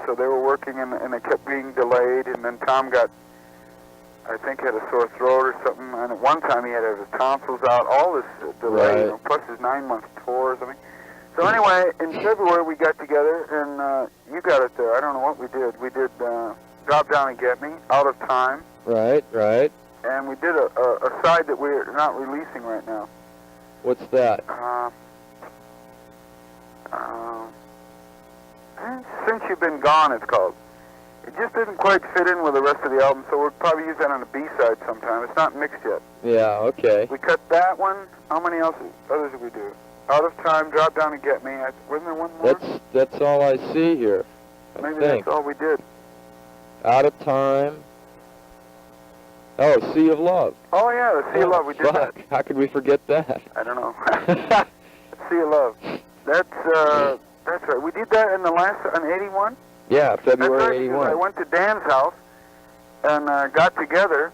So they were working, and it kept being delayed, and then Tom got, I think, had a sore throat or something, and at one time he had his tonsils out, all this delay, Right. you know, plus his 9-month tour or something. So anyway, in February we got together, and you got it there. I don't know what we did. We did Drop Down and Get Me, Out of Time, Right, right. and we did a side that we're not releasing right now. What's that? Since You've Been Gone, it's called. It just didn't quite fit in with the rest of the album, so we'll probably use that on a B-side sometime. It's not mixed yet. Yeah, okay. We cut that one. How many others did we do? Out of Time, Drop Down and Get Me. Wasn't there one more? That's all I see here. I Maybe think. that's all we did. Out of Time. Oh, Sea of Love. Oh, yeah, the Sea of Love. We did that. Fuck. How could we forget that? I don't know. Sea of Love. That's right. We did that in the on 81. Yeah, February That's right, 81. I went to Dan's house and got together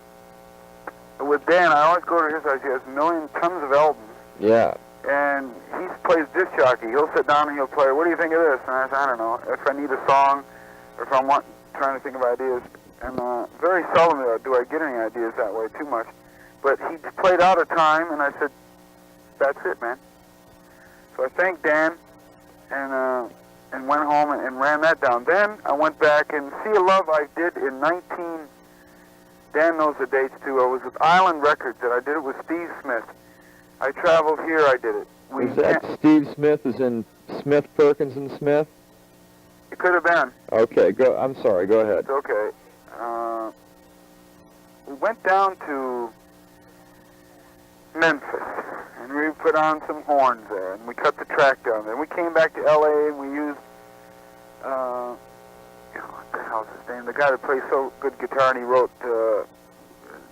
with Dan. I always go to his house. He has tons of albums. Yeah. And he plays disc jockey. He'll sit down and he'll play, what do you think of this? And I say, I don't know. If I need a song, or if I'm trying to think of ideas. And very seldom do I get any ideas that way, too much. But he played Out of Time, and I said, that's it, man. So I thanked Dan, and went home and ran that down. Then I went back, and Sea of Love I did in Dan knows the dates, too. I was with Island Records, and I did it with Steve Smith. I traveled here, I did it. Is that Steve Smith is in Smith, Perkins, and Smith? It could have been. Okay, I'm sorry, go ahead. It's okay. We went down to Memphis, and we put on some horns there, and we cut the track down there. We came back to L.A., and we used, what the hell's his name? The guy that plays so good guitar, and he wrote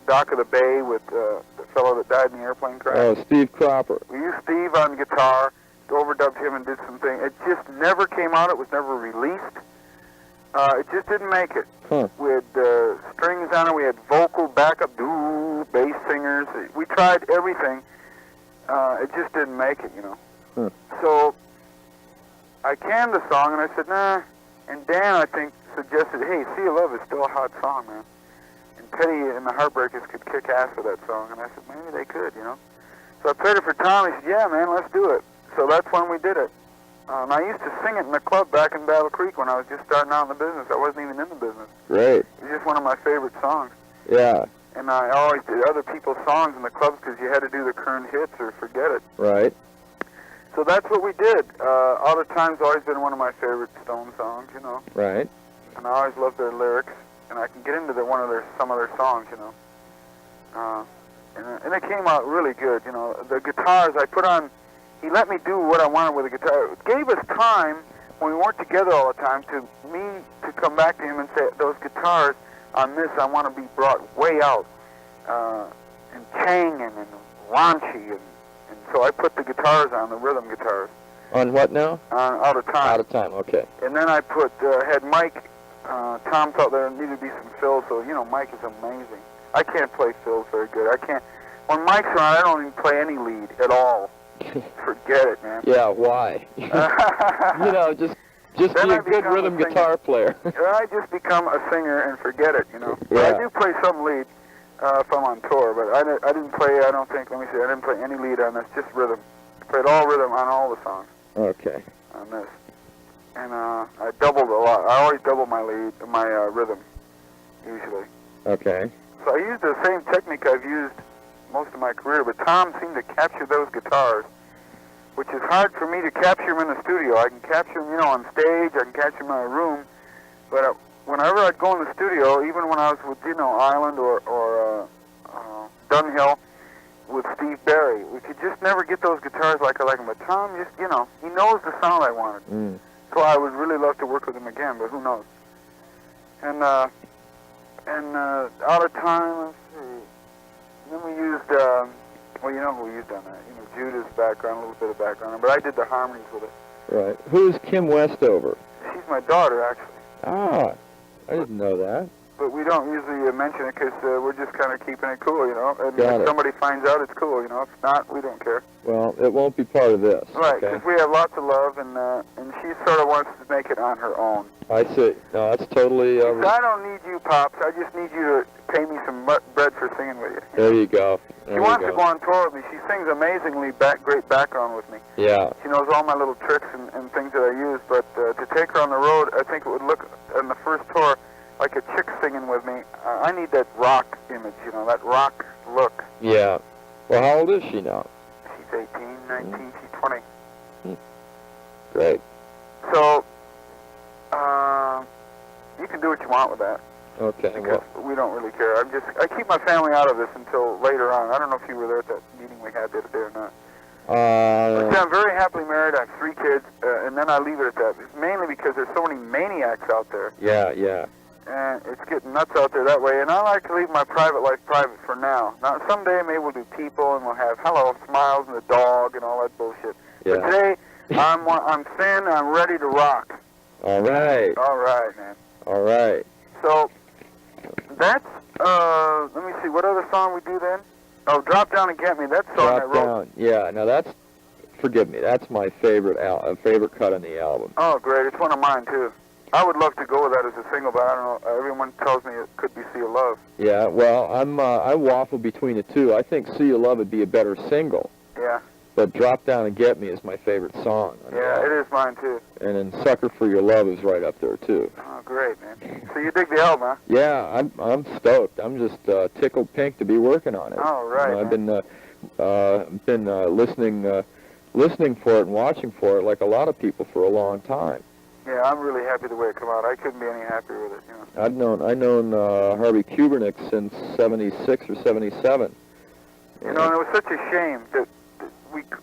Dock of the Bay with the fellow that died in the airplane crash. Oh, Steve Cropper. We used Steve on guitar, overdubbed him and did some things. It just never came out. It was never released. It just didn't make it. Huh. We had strings on it. We had vocal backup, bass singers. We tried everything. It just didn't make it, you know. Huh. So I canned the song, and I said, nah. And Dan, I think, suggested, hey, Sea of Love is still a hot song, man. And Petty and the Heartbreakers could kick ass with that song. And I said, maybe they could, you know. So I played it for Tom. He said, yeah, man, let's do it. So that's when we did it. And I used to sing it in the club back in Battle Creek when I was just starting out in the business. I wasn't even in the business. Great. It was just one of my favorite songs. Yeah. And I always did other people's songs in the clubs because you had to do the current hits or forget it. Right. So that's what we did. Out of Time's always been one of my favorite Stone songs, you know. Right. And I always loved their lyrics. And I can get into some of their songs, you know. And it came out really good, you know. The guitars I put on, he let me do what I wanted with the guitar. It gave us time, when we weren't together all the time, to come back to him and say, those guitars on this, I want to be brought way out, and changing and raunchy, and so I put the guitars on, the rhythm guitars. On what now? Out of Time. Out of Time, okay. And then I had Mike, Tom felt there needed to be some fills, so, you know, Mike is amazing. I can't play fills very good. When Mike's around, I don't even play any lead at all. Forget it, man. Yeah, why? You know, just be a good rhythm guitar player. I just become a singer and forget it, you know. Yeah. But I do play some lead if I'm on tour, but I didn't play, I don't think, let me see, I didn't play any lead on this, just rhythm. I played all rhythm on all the songs. Okay. On this. And I doubled a lot. I always double my rhythm, usually. Okay. So I used the same technique I've used most of my career, but Tom seemed to capture those guitars, which is hard for me to capture them in the studio. I can capture them, you know, on stage, I can capture them in my room, but whenever I'd go in the studio, even when I was with, you know, Island or Dunhill with Steve Barry, we could just never get those guitars like I like them. But Tom just, you know, he knows the sound I wanted. Mm. So I would really love to work with him again, but who knows. And Out of Time, let's see. Then we used, well, you know who we used on that. You know, Judah's background, a little bit of background, but I did the harmonies with it. Right. Who's Kim Westover? She's my daughter, actually. Ah, I didn't know that. but we don't usually mention it because we're just kind of keeping it cool, you know. And Got if it. somebody finds out, it's cool, you know. If not, we don't care. Well, it won't be part of this. Right, Okay. because we have lots of love, and she sort of wants to make it on her own. I see. No, that's totally... So I don't need you, Pops. I just need you to pay me some bread for singing with you. There you go. She wants to go on tour with me. She sings amazingly great background with me. Yeah. She knows all my little tricks and things that I use, but to take her on the road, I think it would look, on the first tour, like a chick singing with me. I need that rock image, you know, that rock look. Yeah. Well, how old is she now? She's 18, 19, she's 20. Great. So, you can do what you want with that. Okay. Because we don't really care. I keep my family out of this until later on. I don't know if you were there at that meeting we had the other day or not. But I'm very happily married. I have 3 kids, and then I leave it at that. Mainly because there's so many maniacs out there. Yeah, yeah. And it's getting nuts out there that way. And I like to leave my private life private for now. Now, someday maybe we'll do people, and we'll have hello, smiles, and the dog, and all that bullshit. Yeah. But today, I'm thin. I'm ready to rock. All right. All right, man. All right. So that's let me see, what other song we do then? Oh, Drop Down and Get Me. That song I wrote. Drop Down. Yeah. Now that's, forgive me, that's my favorite favorite cut on the album. Oh, great. It's one of mine too. I would love to go with that as a single, but I don't know. Everyone tells me it could be Sea of Love. Yeah. Well, I waffle between the two. I think Sea of Love would be a better single. Yeah. But Drop Down and Get Me is my favorite song. Yeah, it is mine too. And then Sucker for Your Love is right up there too. Oh, great, man. So you dig the album, huh? Yeah, I'm stoked. I'm just tickled pink to be working on it. Oh, right. You know, I've been listening for it and watching for it like a lot of people for a long time. Yeah, I'm really happy the way it came out. I couldn't be any happier with it. You know. I've known Harvey Kubernick since '76 or '77. You know, and it was such a shame that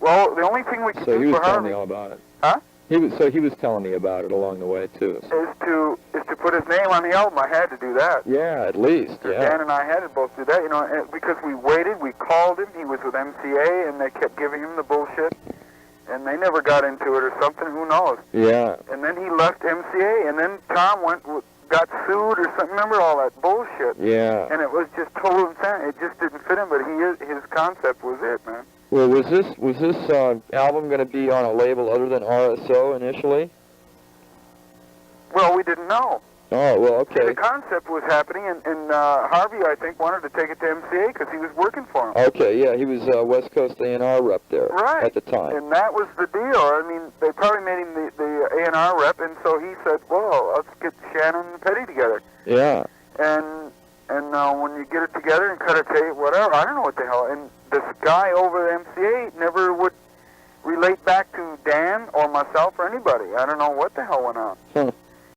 the only thing we could So do he was for telling Harvey, me all about it. huh? He was telling me about it along the way too. Is to put his name on the album. I had to do that. Yeah, at least. So Yeah. Dan and I had to both do that, you know, and because we waited, we called him. He was with MCA, and they kept giving him the bullshit, and they never got into it or something. Who knows? Yeah. And then he left MCA, and then Tom got sued or something. Remember all that bullshit? Yeah. And it was just total insanity. It just didn't fit him, but his concept was it, man. Well, was this album going to be on a label other than RSO initially? Well, we didn't know. Oh, well, okay. The concept was happening, and Harvey, I think, wanted to take it to MCA because he was working for him. Okay, yeah, he was West Coast A&R rep there at the time. And that was the deal. I mean, they probably made him the A&R rep, and so he said, well, let's get Shannon and Petty together. Yeah. And when you get it together and cut a tape, whatever, I don't know what the hell. And this guy over